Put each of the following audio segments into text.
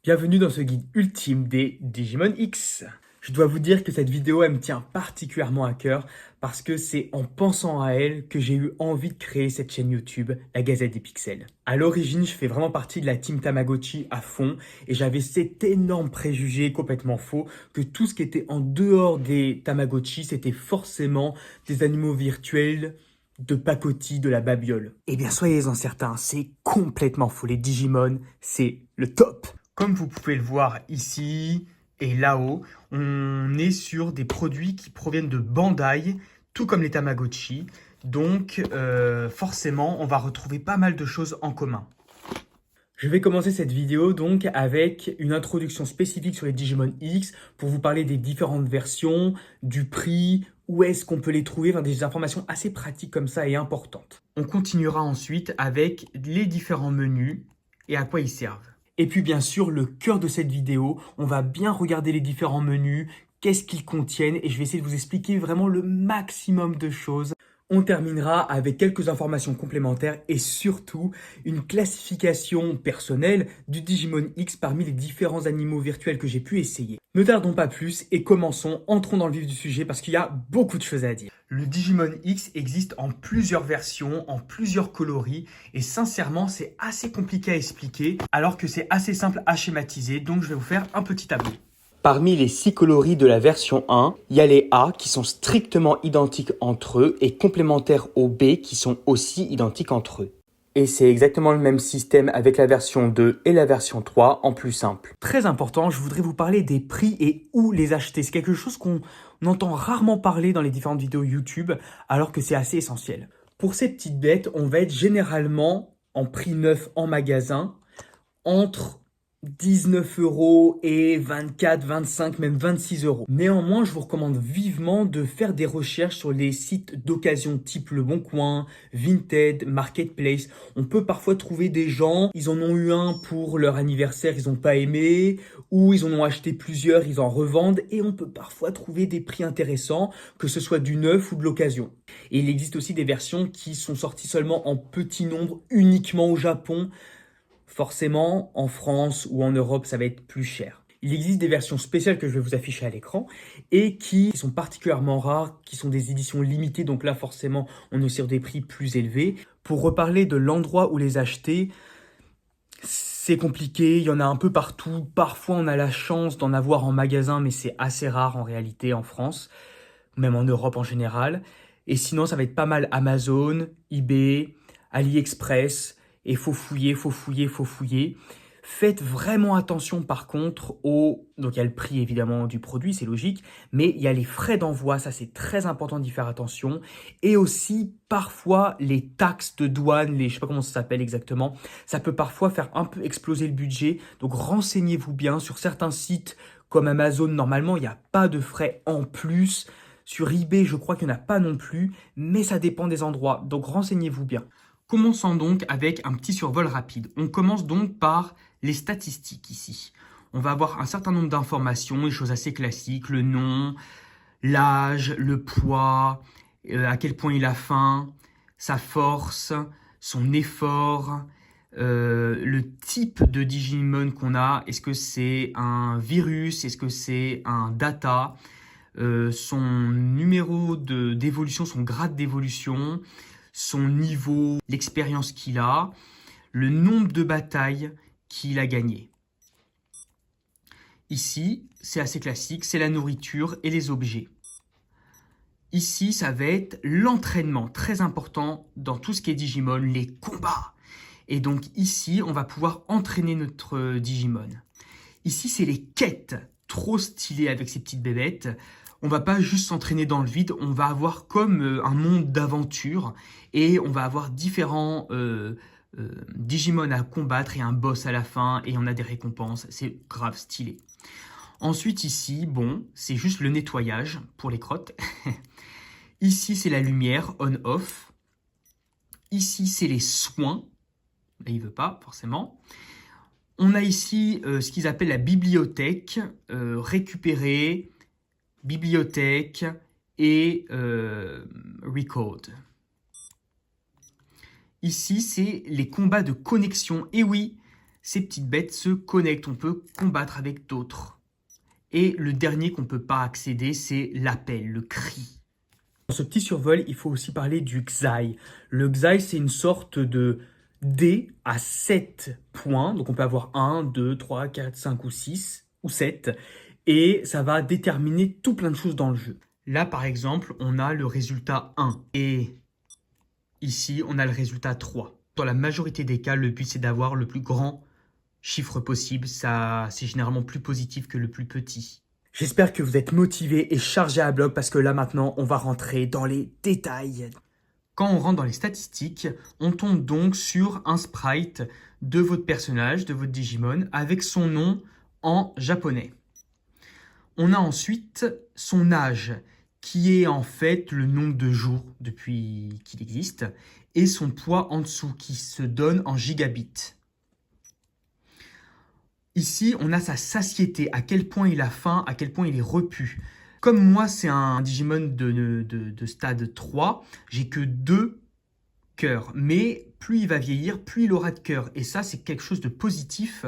Bienvenue dans ce guide ultime des Digimon X. Je dois vous dire que cette vidéo, elle me tient particulièrement à cœur parce que c'est en pensant à elle que j'ai eu envie de créer cette chaîne YouTube, la Gazette des Pixels. À l'origine, je fais vraiment partie de la team Tamagotchi à fond et j'avais cet énorme préjugé complètement faux que tout ce qui était en dehors des Tamagotchi, c'était forcément des animaux virtuels de pacotille, de la babiole. Eh bien, soyez-en certains, c'est complètement faux. Les Digimon, c'est le top. Comme vous pouvez le voir ici et là-haut, on est sur des produits qui proviennent de Bandai, tout comme les Tamagotchi. Donc, forcément, on va retrouver pas mal de choses en commun. Je vais commencer cette vidéo donc avec une introduction spécifique sur les Digimon X pour vous parler des différentes versions, du prix, où est-ce qu'on peut les trouver, enfin des informations assez pratiques comme ça et importantes. On continuera ensuite avec les différents menus et à quoi ils servent. Et puis bien sûr, le cœur de cette vidéo, on va bien regarder les différents menus, qu'est-ce qu'ils contiennent et je vais essayer de vous expliquer vraiment le maximum de choses. On terminera avec quelques informations complémentaires et surtout une classification personnelle du Digimon X parmi les différents animaux virtuels que j'ai pu essayer. Ne tardons pas plus et commençons, entrons dans le vif du sujet parce qu'il y a beaucoup de choses à dire. Le Digimon X existe en plusieurs versions, en plusieurs coloris et sincèrement c'est assez compliqué à expliquer alors que c'est assez simple à schématiser, donc je vais vous faire un petit tableau. Parmi les 6 coloris de la version 1, il y a les A qui sont strictement identiques entre eux et complémentaires aux B qui sont aussi identiques entre eux. Et c'est exactement le même système avec la version 2 et la version 3 en plus simple. Très important, je voudrais vous parler des prix et où les acheter. C'est quelque chose qu'on entend rarement parler dans les différentes vidéos YouTube alors que c'est assez essentiel. Pour ces petites bêtes, on va être généralement en prix neuf en magasin entre 19 € et 24, 25, même 26 €. Néanmoins, je vous recommande vivement de faire des recherches sur les sites d'occasion type Le Bon Coin, Vinted, Marketplace. On peut parfois trouver des gens, ils en ont eu un pour leur anniversaire, ils n'ont pas aimé, ou ils en ont acheté plusieurs, ils en revendent, et on peut parfois trouver des prix intéressants, que ce soit du neuf ou de l'occasion. Et il existe aussi des versions qui sont sorties seulement en petit nombre, uniquement au Japon. Forcément, en France ou en Europe, ça va être plus cher. Il existe des versions spéciales que je vais vous afficher à l'écran et qui sont particulièrement rares, qui sont des éditions limitées. Donc là, forcément, on est sur des prix plus élevés. Pour reparler de l'endroit où les acheter, c'est compliqué, il y en a un peu partout. Parfois, on a la chance d'en avoir en magasin, mais c'est assez rare en réalité en France, même en Europe en général. Et sinon, ça va être pas mal Amazon, eBay, AliExpress. Et faut fouiller, faut fouiller, faut fouiller. Faites vraiment attention par contre au... Donc il y a le prix évidemment du produit, c'est logique, mais il y a les frais d'envoi, ça c'est très important d'y faire attention. Et aussi parfois les taxes de douane, je sais pas comment ça s'appelle exactement, ça peut parfois faire un peu exploser le budget. Donc renseignez-vous bien sur certains sites comme Amazon, normalement il n'y a pas de frais en plus. Sur eBay, je crois qu'il n'y en a pas non plus, mais ça dépend des endroits, donc renseignez-vous bien. Commençons donc avec un petit survol rapide. On commence donc par les statistiques ici. On va avoir un certain nombre d'informations, des choses assez classiques, le nom, l'âge, le poids, à quel point il a faim, sa force, son effort, le type de Digimon qu'on a, est-ce que c'est un virus, est-ce que c'est un data, son numéro d'évolution, son grade d'évolution, son niveau, l'expérience qu'il a, le nombre de batailles qu'il a gagné. Ici, c'est assez classique, c'est la nourriture et les objets. Ici, ça va être l'entraînement, très important dans tout ce qui est Digimon, les combats. Et donc ici, on va pouvoir entraîner notre Digimon. Ici, c'est les quêtes, trop stylées avec ces petites bébêtes. On va pas juste s'entraîner dans le vide, on va avoir comme un monde d'aventure et on va avoir différents Digimon à combattre et un boss à la fin et on a des récompenses, c'est grave stylé. Ensuite ici, bon, c'est juste le nettoyage pour les crottes. Ici, c'est la lumière, on-off. Ici, c'est les soins. Là, il veut pas, forcément. On a ici ce qu'ils appellent la bibliothèque, récupérer, bibliothèque et record. Ici, c'est les combats de connexion. Et oui, ces petites bêtes se connectent. On peut combattre avec d'autres. Et le dernier qu'on ne peut pas accéder, c'est l'appel, le cri. Dans ce petit survol, il faut aussi parler du Xai. Le Xai, c'est une sorte de dé à 7 points. Donc on peut avoir 1, 2, 3, 4, 5 ou 6 ou 7. Et ça va déterminer tout plein de choses dans le jeu. Là, par exemple, on a le résultat 1. Et ici, on a le résultat 3. Dans la majorité des cas, le but, c'est d'avoir le plus grand chiffre possible. Ça, c'est généralement plus positif que le plus petit. J'espère que vous êtes motivés et chargés à bloc parce que là, maintenant, on va rentrer dans les détails. Quand on rentre dans les statistiques, on tombe donc sur un sprite de votre personnage, de votre Digimon, avec son nom en japonais. On a ensuite son âge, qui est en fait le nombre de jours depuis qu'il existe, et son poids en dessous, qui se donne en gigabits. Ici, on a sa satiété, à quel point il a faim, à quel point il est repu. Comme moi, c'est un Digimon de stade 3, j'ai que 2 cœurs. Mais plus il va vieillir, plus il aura de cœurs. Et ça, c'est quelque chose de positif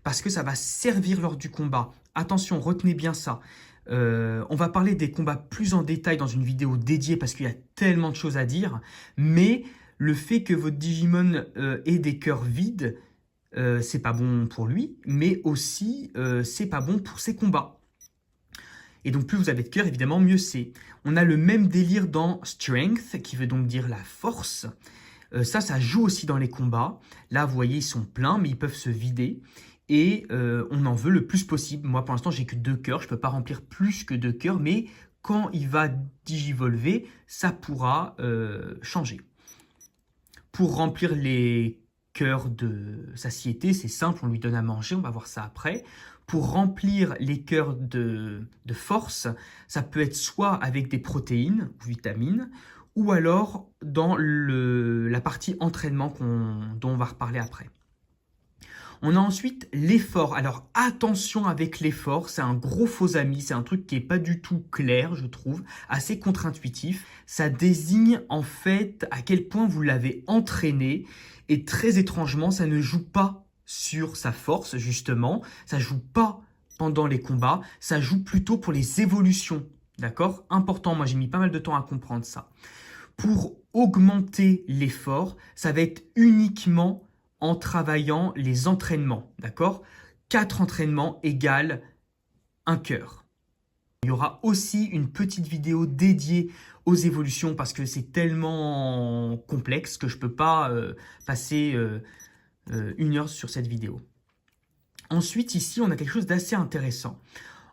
parce que ça va servir lors du combat. Attention, retenez bien ça. On va parler des combats plus en détail dans une vidéo dédiée parce qu'il y a tellement de choses à dire. Mais le fait que votre Digimon ait des cœurs vides, c'est pas bon pour lui, mais aussi c'est pas bon pour ses combats. Et donc plus vous avez de cœur, évidemment, mieux c'est. On a le même délire dans Strength, qui veut donc dire la force. Ça joue aussi dans les combats. Là, vous voyez, ils sont pleins, mais ils peuvent se vider. Et on en veut le plus possible. Moi, pour l'instant, j'ai que 2 cœurs. Je ne peux pas remplir plus que 2 cœurs, mais quand il va digivolver, ça pourra changer. Pour remplir les cœur de satiété, c'est simple, on lui donne à manger, on va voir ça après. Pour remplir les cœurs de force, ça peut être soit avec des protéines ou vitamines, ou alors dans la partie entraînement dont on va reparler après. On a ensuite l'effort. Alors attention avec l'effort, c'est un gros faux ami, c'est un truc qui n'est pas du tout clair, je trouve, assez contre-intuitif. Ça désigne en fait à quel point vous l'avez entraîné et très étrangement, ça ne joue pas sur sa force justement, ça joue pas pendant les combats, ça joue plutôt pour les évolutions, d'accord? Important, moi j'ai mis pas mal de temps à comprendre ça. Pour augmenter l'effort, ça va être uniquement en travaillant les entraînements, d'accord? 4 entraînements égale 1 cœur. Il y aura aussi une petite vidéo dédiée aux évolutions parce que c'est tellement complexe que je ne peux pas passer 1 heure sur cette vidéo. Ensuite, ici, on a quelque chose d'assez intéressant.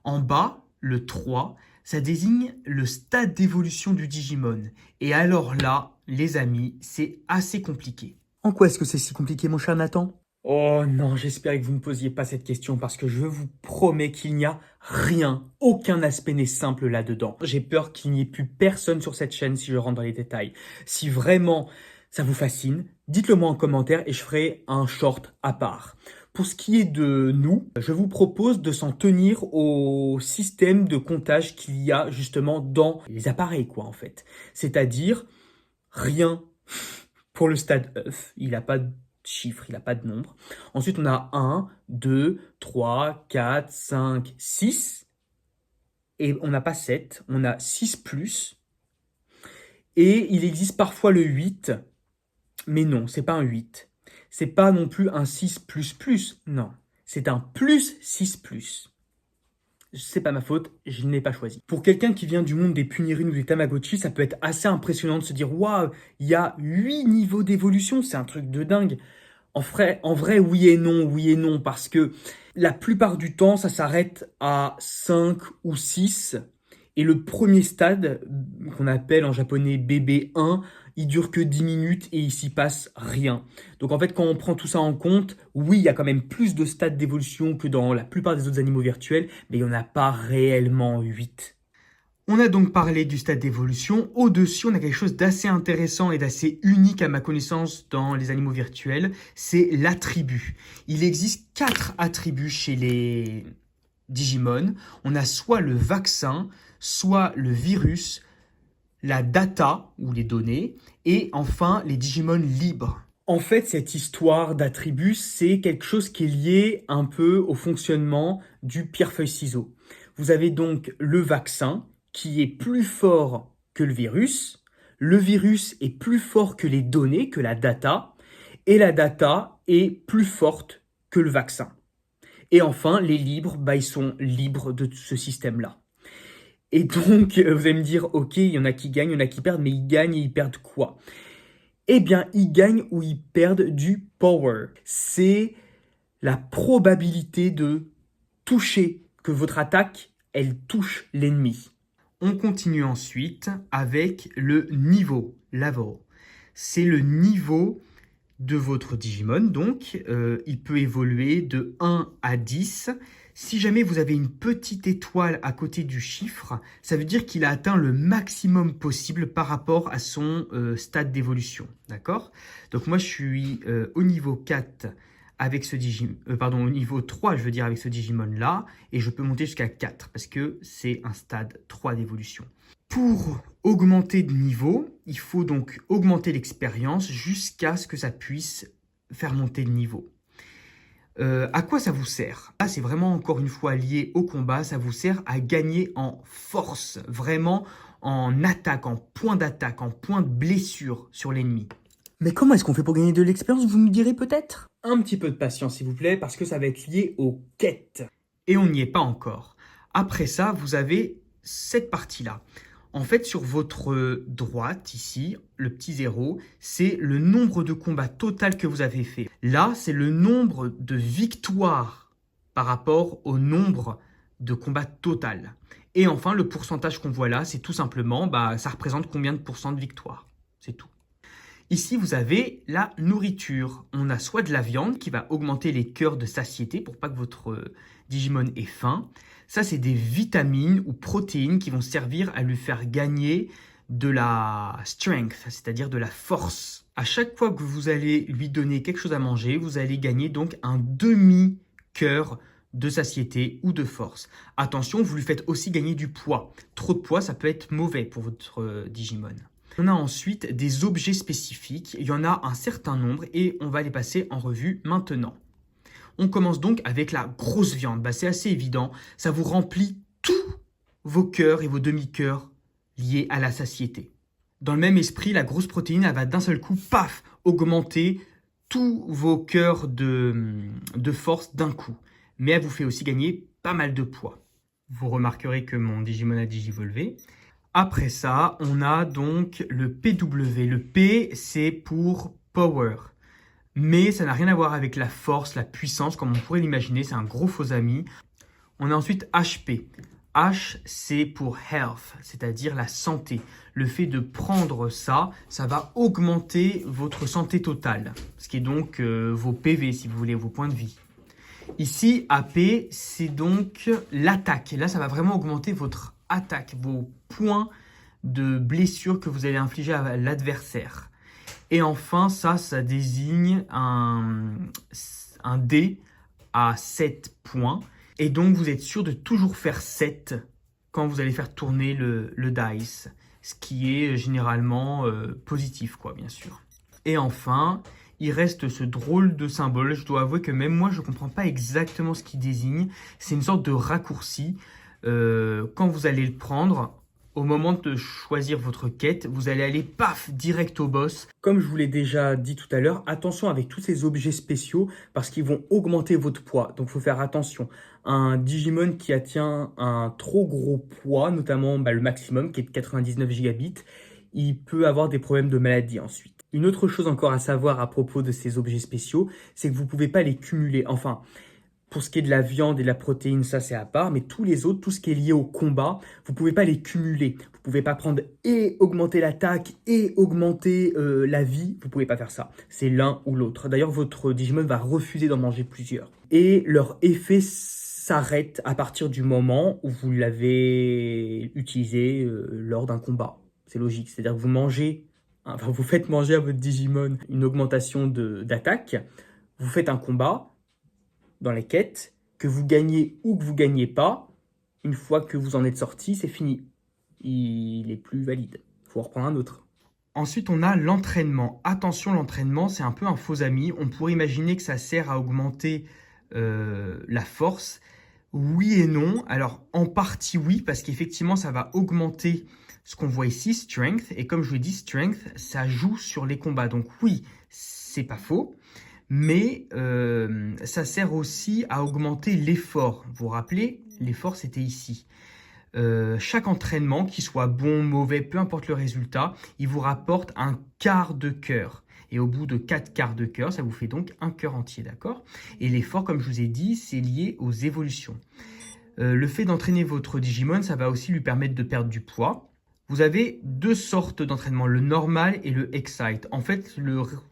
En bas, le 3, ça désigne le stade d'évolution du Digimon. Et alors là, les amis, c'est assez compliqué. En quoi est-ce que c'est si compliqué, mon cher Nathan? Oh non, j'espère que vous ne posiez pas cette question parce que je vous promets qu'il n'y a rien, aucun aspect n'est simple là-dedans. J'ai peur qu'il n'y ait plus personne sur cette chaîne si je rentre dans les détails. Si vraiment ça vous fascine, dites-le moi en commentaire et je ferai un short à part. Pour ce qui est de nous, je vous propose de s'en tenir au système de comptage qu'il y a justement dans les appareils, quoi, en fait. C'est-à-dire rien pour le stade œuf, il n'a pas de chiffre, il n'a pas de nombre. Ensuite, on a 1, 2, 3, 4, 5, 6. Et on n'a pas 7, on a 6 plus. Et il existe parfois le 8, mais non, c'est pas un 8. C'est pas non plus un 6 plus plus, non. C'est un plus 6 plus. C'est pas ma faute, je ne l'ai pas choisi. Pour quelqu'un qui vient du monde des Punirines ou des Tamagotchi, ça peut être assez impressionnant de se dire « Waouh, il y a 8 niveaux d'évolution, c'est un truc de dingue !» En vrai, oui et non, parce que la plupart du temps, ça s'arrête à 5 ou 6. Et le premier stade, qu'on appelle en japonais BB1, il dure que 10 minutes et il s'y passe rien. Donc en fait, quand on prend tout ça en compte, oui, il y a quand même plus de stades d'évolution que dans la plupart des autres animaux virtuels, mais il n'y en a pas réellement 8. On a donc parlé du stade d'évolution. Au-dessus, on a quelque chose d'assez intéressant et d'assez unique à ma connaissance dans les animaux virtuels, c'est l'attribut. Il existe 4 attributs chez les Digimon. On a soit le vaccin, soit le virus, la data, ou les données, et enfin les Digimon libres. En fait, cette histoire d'attributs, c'est quelque chose qui est lié un peu au fonctionnement du pierre-feuille-ciseau. Vous avez donc le vaccin qui est plus fort que le virus est plus fort que les données, que et la data est plus forte que le vaccin. Et enfin, les libres, ils sont libres de ce système-là. Et donc, vous allez me dire, ok, il y en a qui gagnent, il y en a qui perdent, mais ils gagnent et ils perdent quoi? Eh bien, ils gagnent ou ils perdent du power. C'est la probabilité de toucher, que votre attaque, elle touche l'ennemi. On continue ensuite avec le niveau, level. C'est le niveau de votre Digimon, donc il peut évoluer de 1 à 10. Si jamais vous avez une petite étoile à côté du chiffre, ça veut dire qu'il a atteint le maximum possible par rapport à son stade d'évolution. D'accord? Donc moi je suis au niveau 4 avec ce Digimon, pardon, au niveau 3, je veux dire, avec ce Digimon-là, et je peux monter jusqu'à 4, parce que c'est un stade 3 d'évolution. Pour augmenter de niveau, il faut donc augmenter l'expérience jusqu'à ce que ça puisse faire monter le niveau. À quoi ça vous sert? Là, c'est vraiment encore une fois lié au combat, ça vous sert à gagner en force, vraiment en attaque, en point d'attaque, en point de blessure sur l'ennemi. Mais comment est-ce qu'on fait pour gagner de l'expérience, vous me direz peut-être? Un petit peu de patience, s'il vous plaît, parce que ça va être lié aux quêtes. Et on n'y est pas encore. Après ça, vous avez cette partie-là. En fait, sur votre droite, ici, le petit 0, c'est le nombre de combats total que vous avez fait. Là, c'est le nombre de victoires par rapport au nombre de combats total. Et enfin, le pourcentage qu'on voit là, c'est tout simplement, ça représente combien de pourcents de victoire. C'est tout. Ici, vous avez la nourriture. On a soit de la viande qui va augmenter les cœurs de satiété pour pas que votre Digimon ait faim. Ça, c'est des vitamines ou protéines qui vont servir à lui faire gagner de la strength, c'est-à-dire de la force. À chaque fois que vous allez lui donner quelque chose à manger, vous allez gagner donc un demi-cœur de satiété ou de force. Attention, vous lui faites aussi gagner du poids. Trop de poids, ça peut être mauvais pour votre Digimon. On a ensuite des objets spécifiques, il y en a un certain nombre et on va les passer en revue maintenant. On commence donc avec la grosse viande, c'est assez évident, ça vous remplit tous vos cœurs et vos demi-cœurs liés à la satiété. Dans le même esprit, la grosse protéine, elle va d'un seul coup, paf, augmenter tous vos cœurs de force d'un coup. Mais elle vous fait aussi gagner pas mal de poids. Vous remarquerez que mon Digimon a digivolvé. Après ça, on a donc le PW. Le P, c'est pour Power. Mais ça n'a rien à voir avec la force, la puissance, comme on pourrait l'imaginer. C'est un gros faux ami. On a ensuite HP. H, c'est pour Health, c'est-à-dire la santé. Le fait de prendre ça, ça va augmenter votre santé totale. Ce qui est donc vos PV, si vous voulez, vos points de vie. Ici, AP, c'est donc l'attaque. Et là, ça va vraiment augmenter votre attaque, vos points de blessure que vous allez infliger à l'adversaire. Et enfin, ça désigne un dé à 7 points. Et donc, vous êtes sûr de toujours faire 7 quand vous allez faire tourner le dice, ce qui est généralement positif, quoi, bien sûr. Et enfin, il reste ce drôle de symbole. Je dois avouer que même moi, je ne comprends pas exactement ce qu'il désigne. C'est une sorte de raccourci. Quand vous allez le prendre, au moment de choisir votre quête, vous allez aller, paf, direct au boss. Comme je vous l'ai déjà dit tout à l'heure, attention avec tous ces objets spéciaux parce qu'ils vont augmenter votre poids. Donc, il faut faire attention. Un Digimon qui atteint un trop gros poids, notamment le maximum qui est de 99 gigabits, il peut avoir des problèmes de maladie ensuite. Une autre chose encore à savoir à propos de ces objets spéciaux, c'est que vous ne pouvez pas les cumuler. Enfin, pour ce qui est de la viande et de la protéine, ça c'est à part, mais tous les autres, tout ce qui est lié au combat, vous ne pouvez pas les cumuler. Vous ne pouvez pas prendre et augmenter l'attaque et augmenter la vie, vous ne pouvez pas faire ça. C'est l'un ou l'autre. D'ailleurs, votre Digimon va refuser d'en manger plusieurs. Et leur effet s'arrête à partir du moment où vous l'avez utilisé lors d'un combat. C'est logique, c'est-à-dire que vous faites manger à votre Digimon une augmentation d'attaque, vous faites un combat dans les quêtes, que vous gagnez ou que vous gagnez pas, une fois que vous en êtes sorti, c'est fini. Il est plus valide. Il faut en reprendre un autre. Ensuite, on a l'entraînement. Attention, l'entraînement, c'est un peu un faux ami. On pourrait imaginer que ça sert à augmenter la force. Oui et non. Alors, en partie, oui, parce qu'effectivement, ça va augmenter ce qu'on voit ici, strength. Et comme je vous l'ai dit, strength, ça joue sur les combats. Donc oui, c'est pas faux. Mais ça sert aussi à augmenter l'effort. Vous vous rappelez, l'effort, c'était ici. Chaque entraînement, qu'il soit bon, mauvais, peu importe le résultat, il vous rapporte un quart de cœur. Et au bout de 4 quarts de cœur, ça vous fait donc un cœur entier, d'accord? Et l'effort, comme je vous ai dit, c'est lié aux évolutions. Le fait d'entraîner votre Digimon, ça va aussi lui permettre de perdre du poids. Vous avez deux sortes d'entraînement, le normal et le excite. En fait,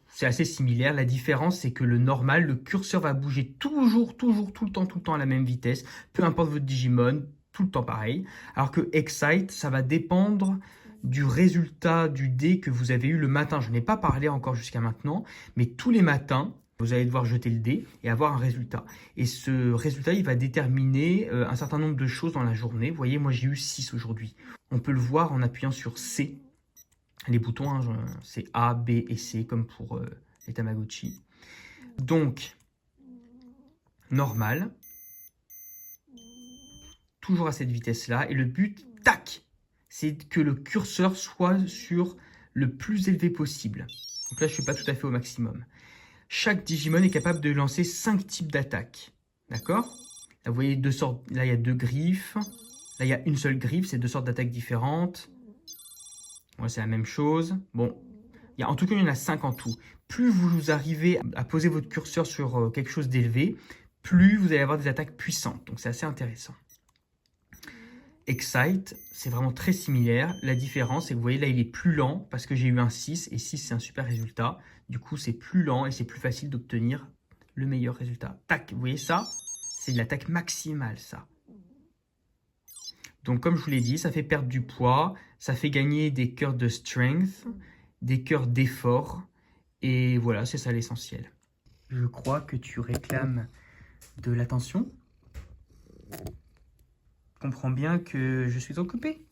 c'est assez similaire. La différence, c'est que le normal, le curseur va bouger toujours, tout le temps à la même vitesse, peu importe votre Digimon, tout le temps pareil. Alors que excite, ça va dépendre du résultat du dé que vous avez eu le matin. Je n'ai pas parlé encore jusqu'à maintenant, mais tous les matins, vous allez devoir jeter le dé et avoir un résultat. Et ce résultat, il va déterminer un certain nombre de choses dans la journée. Vous voyez, moi j'ai eu 6 aujourd'hui. On peut le voir en appuyant sur C. Les boutons, hein, c'est A, B et C, comme pour les Tamagotchi. Donc, normal. Toujours à cette vitesse-là. Et le but, tac, c'est que le curseur soit sur le plus élevé possible. Donc là, je ne suis pas tout à fait au maximum. Chaque Digimon est capable de lancer 5 types d'attaques. D'accord? Là, vous voyez deux sortes. Là, il y a 2 griffes. Là, il y a une seule griffe. C'est 2 sortes d'attaques différentes. Ouais, c'est la même chose. Bon, en tout cas, il y en a 5 en tout. Plus vous arrivez à poser votre curseur sur quelque chose d'élevé, plus vous allez avoir des attaques puissantes. Donc, c'est assez intéressant. Excite, c'est vraiment très similaire. La différence, c'est que vous voyez, là, il est plus lent parce que j'ai eu un 6. Et 6, c'est un super résultat. Du coup, c'est plus lent et c'est plus facile d'obtenir le meilleur résultat. Tac, vous voyez ça? C'est de l'attaque maximale, ça. Donc, comme je vous l'ai dit, ça fait perdre du poids, ça fait gagner des cœurs de strength, des cœurs d'effort. Et voilà, c'est ça l'essentiel. Je crois que tu réclames de l'attention. Comprends bien que je suis occupé.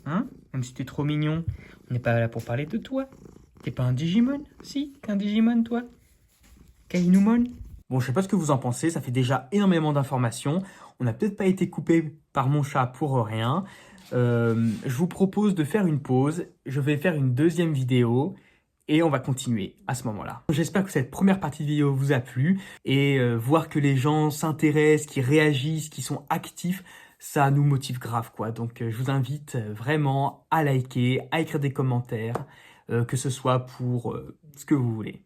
Hein? Même si tu es trop mignon, on n'est pas là pour parler de toi. T'es pas un Digimon? Si, t'es un Digimon, toi? Kainumon? Bon, je sais pas ce que vous en pensez, ça fait déjà énormément d'informations. On n'a peut-être pas été coupé par mon chat pour rien. Je vous propose de faire une pause. Je vais faire une deuxième vidéo et on va continuer à ce moment-là. J'espère que cette première partie de vidéo vous a plu et voir que les gens s'intéressent, qui réagissent, qui sont actifs, ça nous motive grave, quoi. Donc, je vous invite vraiment à liker, à écrire des commentaires, que ce soit pour ce que vous voulez.